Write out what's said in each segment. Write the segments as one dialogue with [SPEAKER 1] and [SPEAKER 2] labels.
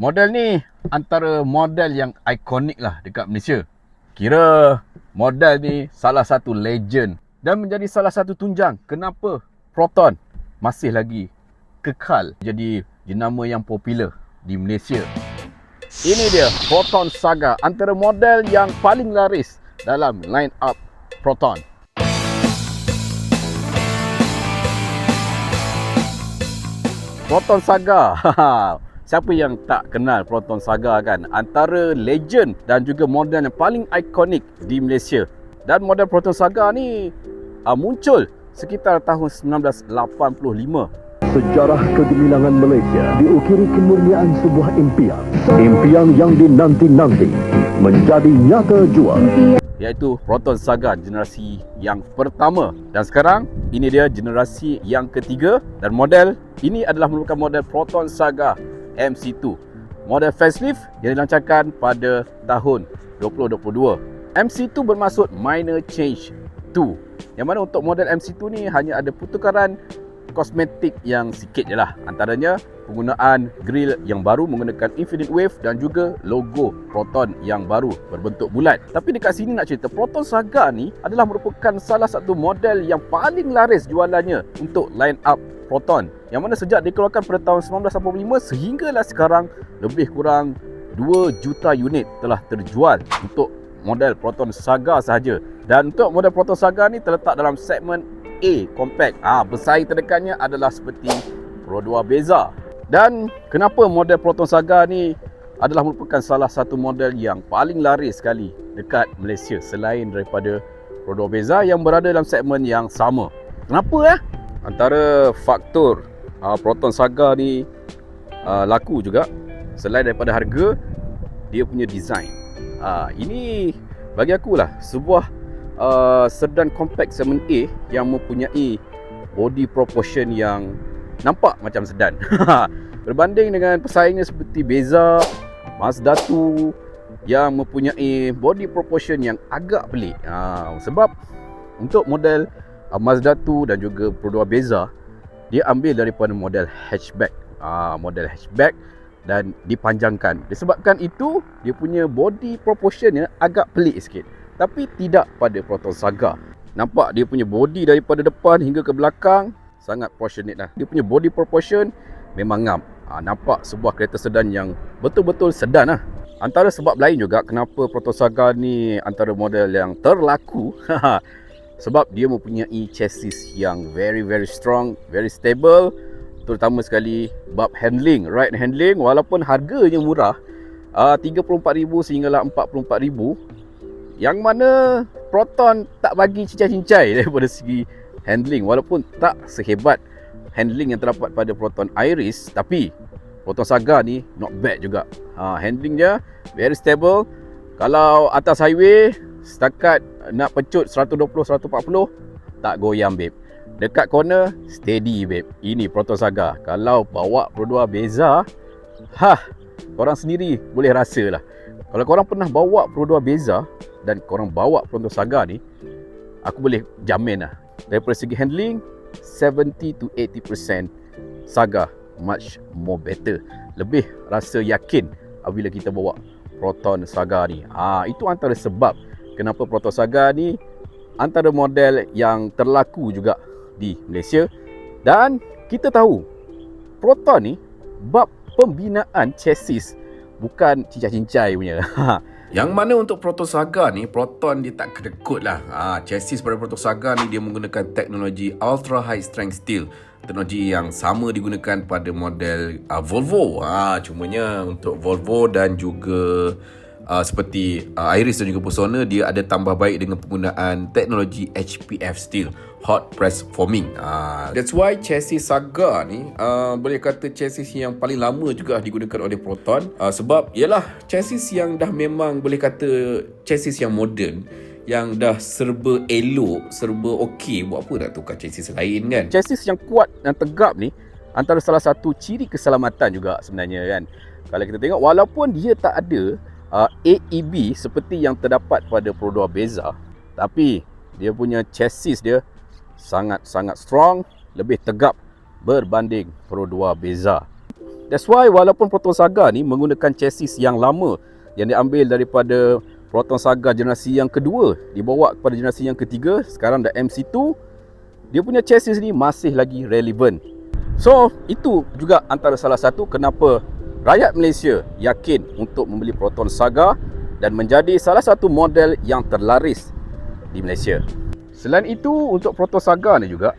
[SPEAKER 1] Model ni antara model yang ikonik lah dekat Malaysia. Kira model ni salah satu legend dan menjadi salah satu tunjang kenapa Proton masih lagi kekal jadi jenama yang popular di Malaysia. Ini dia Proton Saga, antara model yang paling laris dalam line up Proton. Proton Saga. Siapa yang tak kenal Proton Saga kan? Antara legend dan juga model yang paling ikonik di Malaysia. Dan model Proton Saga ni muncul sekitar tahun 1985.
[SPEAKER 2] Sejarah kegemilangan Malaysia diukiri kemurnian sebuah impian. Impian yang dinanti-nanti menjadi nyata jua.
[SPEAKER 1] Iaitu Proton Saga generasi yang pertama. Dan sekarang ini dia generasi yang ketiga. Dan model ini adalah merupakan model Proton Saga MC2. Model facelift yang dilancarkan pada tahun 2022. MC2 bermaksud Minor Change 2. Yang mana untuk model MC2 ni hanya ada pertukaran kosmetik yang sikit je lah. Antaranya penggunaan grill yang baru menggunakan Infinite Wave dan juga logo Proton yang baru berbentuk bulat. Tapi dekat sini nak cerita, Proton Saga ni adalah merupakan salah satu model yang paling laris jualannya untuk line up Proton. Yang mana sejak dikeluarkan pada tahun 1985 sehinggalah sekarang lebih kurang 2 juta unit telah terjual untuk model Proton Saga sahaja. Dan untuk model Proton Saga ni terletak dalam segmen A compact. Bersaing terdekatnya adalah seperti Pro 2 Beza. Dan kenapa model Proton Saga ni adalah merupakan salah satu model yang paling laris sekali dekat Malaysia selain daripada Pro 2 Beza yang berada dalam segmen yang sama. Kenapa Antara faktor Proton Saga ni laku juga, selain daripada harga, dia punya design. Ini bagi aku lah sebuah sedan compact segmen A yang mempunyai body proportion yang nampak macam sedan. Berbanding dengan pesaingnya seperti Beza, Mazda 2 yang mempunyai body proportion yang agak pelik. Sebab untuk model Mazda 2 dan juga Pro 2 Beza, dia ambil daripada model hatchback. Model hatchback dan dipanjangkan. Disebabkan itu, dia punya body proportionnya agak pelik sikit. Tapi tidak pada Proton Saga. Nampak dia punya body daripada depan hingga ke belakang sangat proportionate lah. Dia punya body proportion memang ngam. Nampak sebuah kereta sedan yang betul-betul sedan lah. Antara sebab lain juga kenapa Proton Saga ni antara model yang terlaku sebab dia mempunyai chassis yang very strong, very stable. Terutama sekali bab handling, ride handling. Walaupun harganya murah, 34,000 sehinggalah 44,000, yang mana Proton tak bagi cincai-cincai daripada segi handling. Walaupun tak sehebat handling yang terdapat pada Proton Iris, tapi Proton Saga ni not bad juga. Handlingnya very stable. Kalau atas highway setakat nak pecut 120-140 tak goyang babe. Dekat corner steady babe. Ini Proton Saga. Kalau bawa Pro 2 Beza, korang sendiri boleh rasa lah. Kalau korang pernah bawa Pro 2 Beza dan korang bawa Proton Saga ni, aku boleh jamin lah, daripada segi handling 70-80% Saga much more better. Lebih rasa yakin apabila kita bawa Proton Saga ni. Itu antara sebab kenapa Proton Saga ni antara model yang terlaku juga di Malaysia. Dan kita tahu Proton ni bab pembinaan chassis bukan cincai-cincai punya. Yang mana untuk Proton Saga ni, Proton dia tak kedekut lah. Chassis pada Proton Saga ni dia menggunakan teknologi ultra high strength steel. Teknologi yang sama digunakan pada model Volvo. Cumanya untuk Volvo dan juga seperti Iris dan juga Persona, dia ada tambah baik dengan penggunaan teknologi HPF steel, hot press forming. That's why chassis Saga ni boleh kata chassis yang paling lama juga digunakan oleh Proton. Sebab ialah chassis yang dah memang boleh kata chassis yang moden, yang dah serba elok, serba okey. Buat apa nak tukar chassis lain kan? Chassis yang kuat dan tegap ni antara salah satu ciri keselamatan juga sebenarnya kan. Kalau kita tengok, walaupun dia tak ada AEB seperti yang terdapat pada Pro 2 Beza, tapi dia punya chassis dia sangat strong, lebih tegap berbanding Pro 2 Beza. That's why walaupun Proton Saga ni menggunakan chassis yang lama yang diambil daripada Proton Saga generasi yang kedua dibawa kepada generasi yang ketiga, sekarang dah MC2, dia punya chassis ni masih lagi relevan. So itu juga antara salah satu kenapa rakyat Malaysia yakin untuk membeli Proton Saga dan menjadi salah satu model yang terlaris di Malaysia. Selain itu, untuk Proton Saga ni juga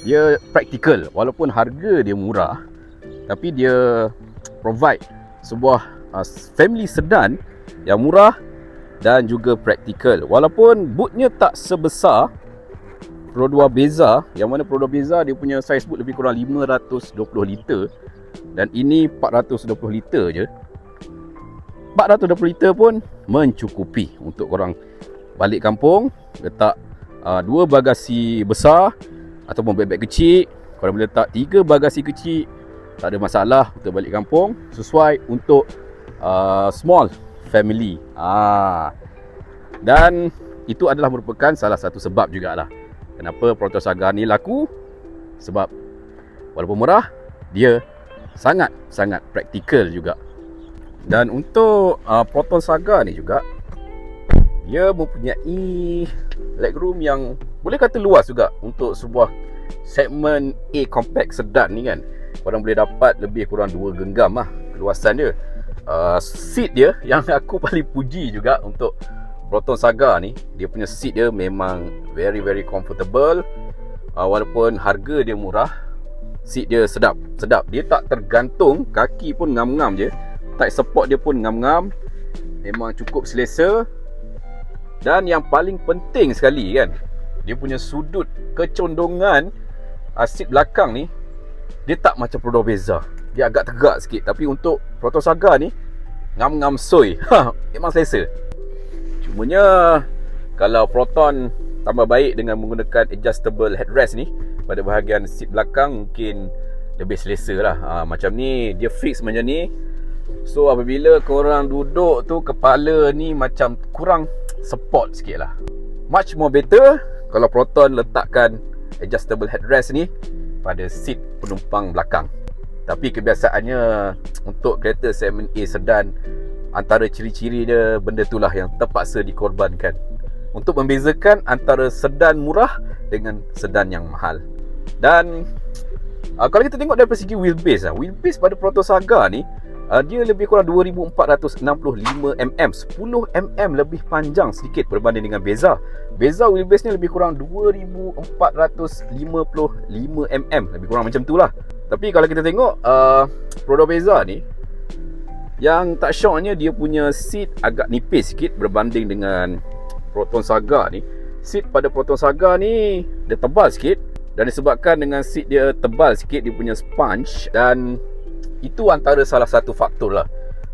[SPEAKER 1] dia praktikal. Walaupun harga dia murah, tapi dia provide sebuah family sedan yang murah dan juga praktikal. Walaupun bootnya tak sebesar Pro 2 Beza, yang mana Pro 2 Beza dia punya size boot lebih kurang 520 liter dan ini 420 liter je. 420 liter pun mencukupi untuk korang balik kampung, letak 2 bagasi besar ataupun beg-beg kecil. Korang boleh letak 3 bagasi kecil, tak ada masalah untuk balik kampung, sesuai untuk small family. Dan itu adalah merupakan salah satu sebab jugalah kenapa Proton Saga ni laku, sebab walaupun murah, dia sangat-sangat praktikal juga. Dan untuk Proton Saga ni juga, dia mempunyai legroom yang boleh kata luas juga untuk sebuah segmen A compact sedan ni kan. Korang boleh dapat lebih kurang 2 genggam lah keluasan dia. Seat dia yang aku paling puji juga untuk Proton Saga ni, dia punya seat dia memang very comfortable. Walaupun harga dia murah, seat dia sedap. Dia tak tergantung, kaki pun ngam-ngam je. Tight support dia pun ngam-ngam, memang cukup selesa. Dan yang paling penting sekali kan, dia punya sudut kecondongan seat belakang ni, dia tak macam Pro 2 Beza. Dia agak tegak sikit. Tapi untuk Proton Saga ni, ngam-ngam soy. Memang selesa. Cumanya kalau Proton tambah baik dengan menggunakan adjustable headrest ni pada bahagian seat belakang, mungkin lebih selesa lah. Macam ni, dia fix macam ni. So apabila korang duduk tu, kepala ni macam kurang support sikit lah. Much more better kalau Proton letakkan adjustable headrest ni pada seat penumpang belakang. Tapi kebiasaannya untuk kereta segmen A sedan, antara ciri-ciri dia, benda itulah yang terpaksa dikorbankan untuk membezakan antara sedan murah dengan sedan yang mahal. Dan kalau kita tengok dari segi wheelbase, wheelbase pada Proton Saga ni, dia lebih kurang 2465 mm, 10 mm lebih panjang sedikit berbanding dengan Beza. Beza wheelbase ni lebih kurang 2455 mm, lebih kurang macam tu lah. Tapi kalau kita tengok Pro 2 Beza ni, yang tak syoknya dia punya seat agak nipis sikit berbanding dengan Proton Saga ni. Seat pada Proton Saga ni dia tebal sikit, dan disebabkan dengan seat dia tebal sikit, dia punya sponge, dan itu antara salah satu faktor lah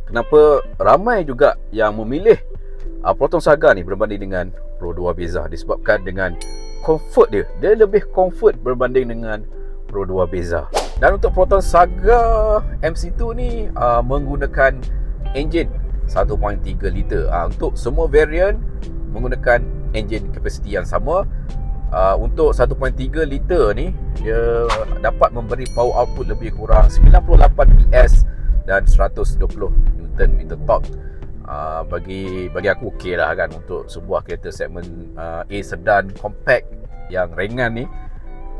[SPEAKER 1] kenapa ramai juga yang memilih Proton Saga ni berbanding dengan Pro 2 Beza, disebabkan dengan comfort dia. Dia lebih comfort berbanding dengan Pro 2 Beza. Dan untuk Proton Saga MC2 ni menggunakan enjin 1.3 liter. Untuk semua variant menggunakan enjin kapasiti yang sama. Untuk 1.3 liter ni, dia dapat memberi power output lebih kurang 98 PS dan 120 Nm torque. Bagi aku okey lah kan, untuk sebuah kereta segmen A sedan compact yang ringan ni,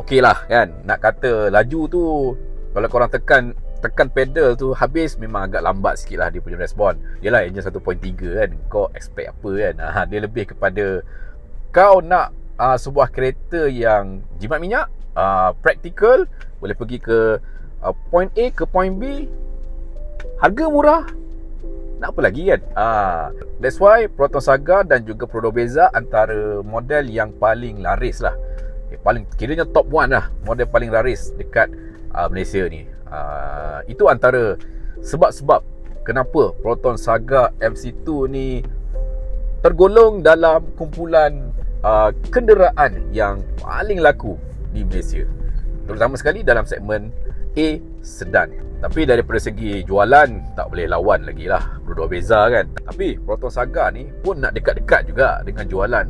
[SPEAKER 1] okey lah kan. Nak kata laju tu, kalau korang tekan pedal tu habis, memang agak lambat sikit lah dia punya respon. Yelah, enjin 1.3 kan, kau expect apa kan. Dia lebih kepada kau nak sebuah kereta yang jimat minyak, praktikal, boleh pergi ke point A ke point B, harga murah, nak apa lagi kan. That's why Proton Saga dan juga Pro 2 Beza antara model yang paling laris lah, paling kiranya top 1 lah, model paling laris dekat Malaysia ni. Itu antara sebab-sebab kenapa Proton Saga MC2 ni tergolong dalam kumpulan kenderaan yang paling laku di Malaysia, terutama sekali dalam segmen A sedan. Tapi daripada segi jualan, tak boleh lawan lagi lah Pro 2 Beza kan. Tapi Proton Saga ni pun nak dekat-dekat juga dengan jualan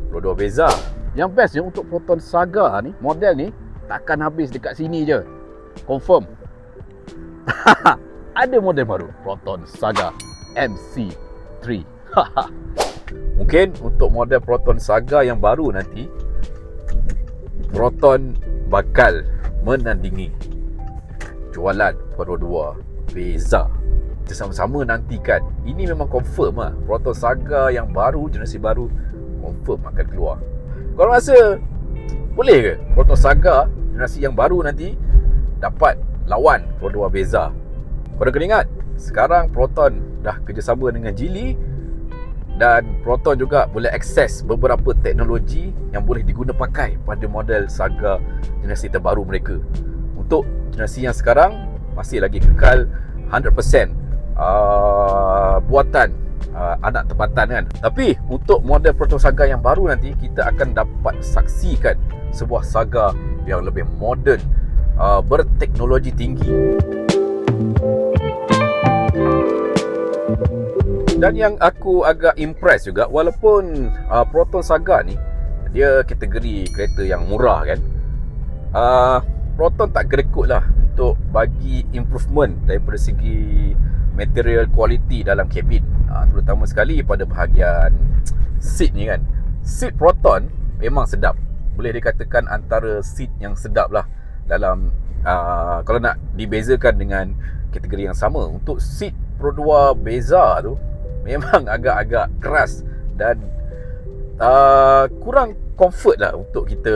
[SPEAKER 1] Pro 2 Beza. Yang bestnya untuk Proton Saga ni, model ni takkan habis dekat sini je, confirm. ada model baru, Proton Saga MC3. Mungkin untuk model Proton Saga yang baru nanti, Proton bakal menandingi jualan Pro 2 Beza. Kita sama-sama nantikan. Ini memang confirm lah, Proton Saga yang baru, generasi baru, confirm akan keluar. Korang rasa boleh ke Proton Saga generasi yang baru nanti dapat lawan Pro 2 Beza? Korang kena ingat, sekarang Proton dah kerjasama dengan Geely, dan Proton juga boleh akses beberapa teknologi yang boleh diguna pakai pada model Saga generasi terbaru mereka. Untuk generasi yang sekarang masih lagi kekal 100% buatan anak tempatan kan. Tapi untuk model Proton Saga yang baru nanti, kita akan dapat saksikan sebuah Saga yang lebih moden, berteknologi tinggi. Dan yang aku agak impress juga, walaupun Proton Saga ni dia kategori kereta yang murah kan, Proton tak gerekut lah untuk bagi improvement daripada segi material quality dalam kabin, terutama sekali pada bahagian seat ni kan. Seat Proton memang sedap, boleh dikatakan antara seat yang sedap lah dalam kalau nak dibezakan dengan kategori yang sama. Untuk seat Pro 2 Beza tu memang agak-agak keras dan kurang comfort lah untuk kita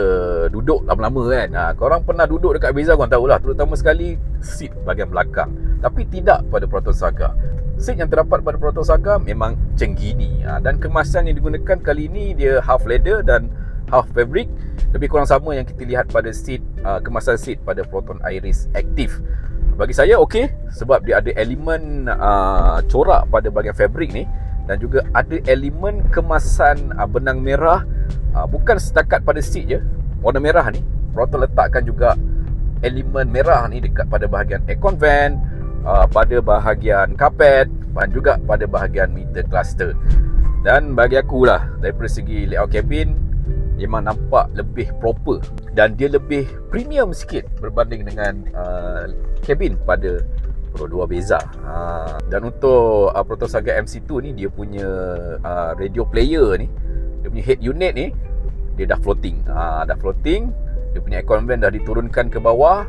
[SPEAKER 1] duduk lama-lama kan. Korang pernah duduk dekat Beza, korang tahulah, terutama sekali seat bahagian belakang. Tapi tidak pada Proton Saga. Seat yang terdapat pada Proton Saga memang cenggini, dan kemasan yang digunakan kali ini dia half leather dan half fabric. Lebih kurang sama yang kita lihat pada seat, kemasan seat pada Proton Iris Active. Bagi saya okey, sebab dia ada elemen corak pada bahagian fabric ni, dan juga ada elemen kemasan benang merah. Bukan setakat pada seat je, warna merah ni Proton letakkan juga elemen merah ni dekat pada bahagian aircon vent, pada bahagian karpet, dan juga pada bahagian meter cluster. Dan bagi aku lah, daripada segi layout kabin, memang nampak lebih proper dan dia lebih premium sikit berbanding dengan kabin pada Pro 2 Beza. Dan untuk Proton Saga MC2 ni, dia punya radio player ni, dia punya head unit ni, dia dah floating. Dah floating. Dia punya aircon vent dah diturunkan ke bawah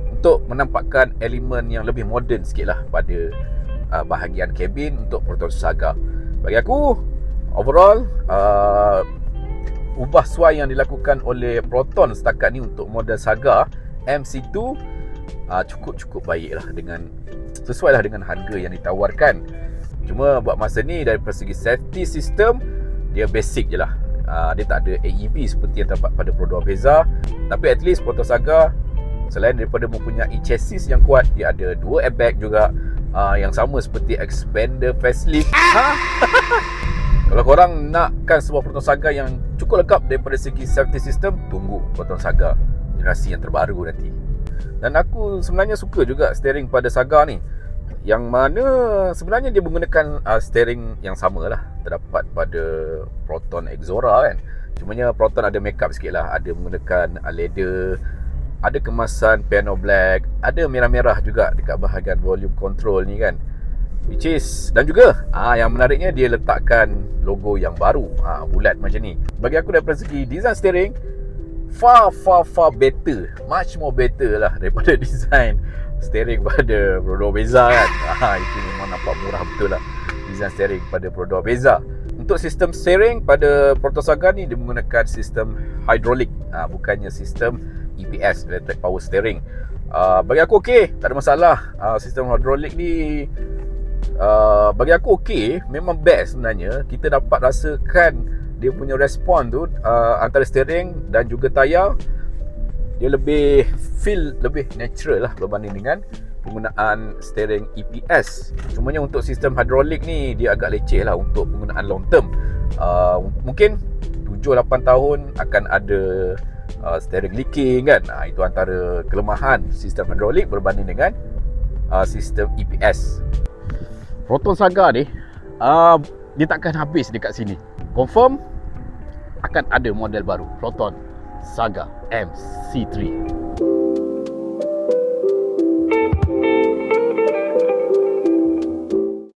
[SPEAKER 1] untuk menampakkan elemen yang lebih moden sikit lah pada bahagian kabin untuk Proton Saga. Bagi aku, overall, ubah suai yang dilakukan oleh Proton setakat ni untuk model Saga MC2 cukup baik lah, dengan sesuai lah dengan harga yang ditawarkan. Cuma buat masa ni, dari segi safety system, dia basic je lah. Dia tak ada AEB seperti yang terdapat pada Pro 2 Beza. Tapi at least Proton Saga, selain daripada mempunyai chassis yang kuat, dia ada 2 airbag juga, yang sama seperti expander facelift. Kalau korang nakkan sebuah Proton Saga yang cukup lengkap daripada segi safety system, tunggu Proton Saga generasi yang terbaru nanti. Dan aku sebenarnya suka juga steering pada Saga ni, yang mana sebenarnya dia menggunakan steering yang sama lah terdapat pada Proton Exora kan. Cumanya Proton ada make up sikit lah, ada menggunakan leather, ada kemasan piano black, ada merah-merah juga dekat bahagian volume control ni kan, which is, dan juga yang menariknya, dia letakkan logo yang baru, bulat macam ni. Bagi aku daripada segi design steering, far better, much more better lah daripada design steering pada Pro 2 Beza kan. Itu memang nampak murah betul lah design steering pada Pro 2 Beza. Untuk sistem steering pada Proton Saga ni, dia menggunakan sistem hydraulic, bukannya sistem EPS, electric power steering. Bagi aku okey, tak ada masalah. Sistem hydraulic ni bagi aku okey, memang best sebenarnya. Kita dapat rasakan dia punya respon tu, antara steering dan juga tayar, dia lebih feel lebih natural lah berbanding dengan penggunaan steering EPS. Cumanya untuk sistem hydraulic ni, dia agak leceh lah untuk penggunaan long term. Mungkin 7-8 tahun akan ada steering leaking kan. Itu antara kelemahan sistem hydraulic berbanding dengan sistem EPS. Proton Saga ni, dia takkan habis dekat sini. Confirm akan ada model baru, Proton Saga MC3.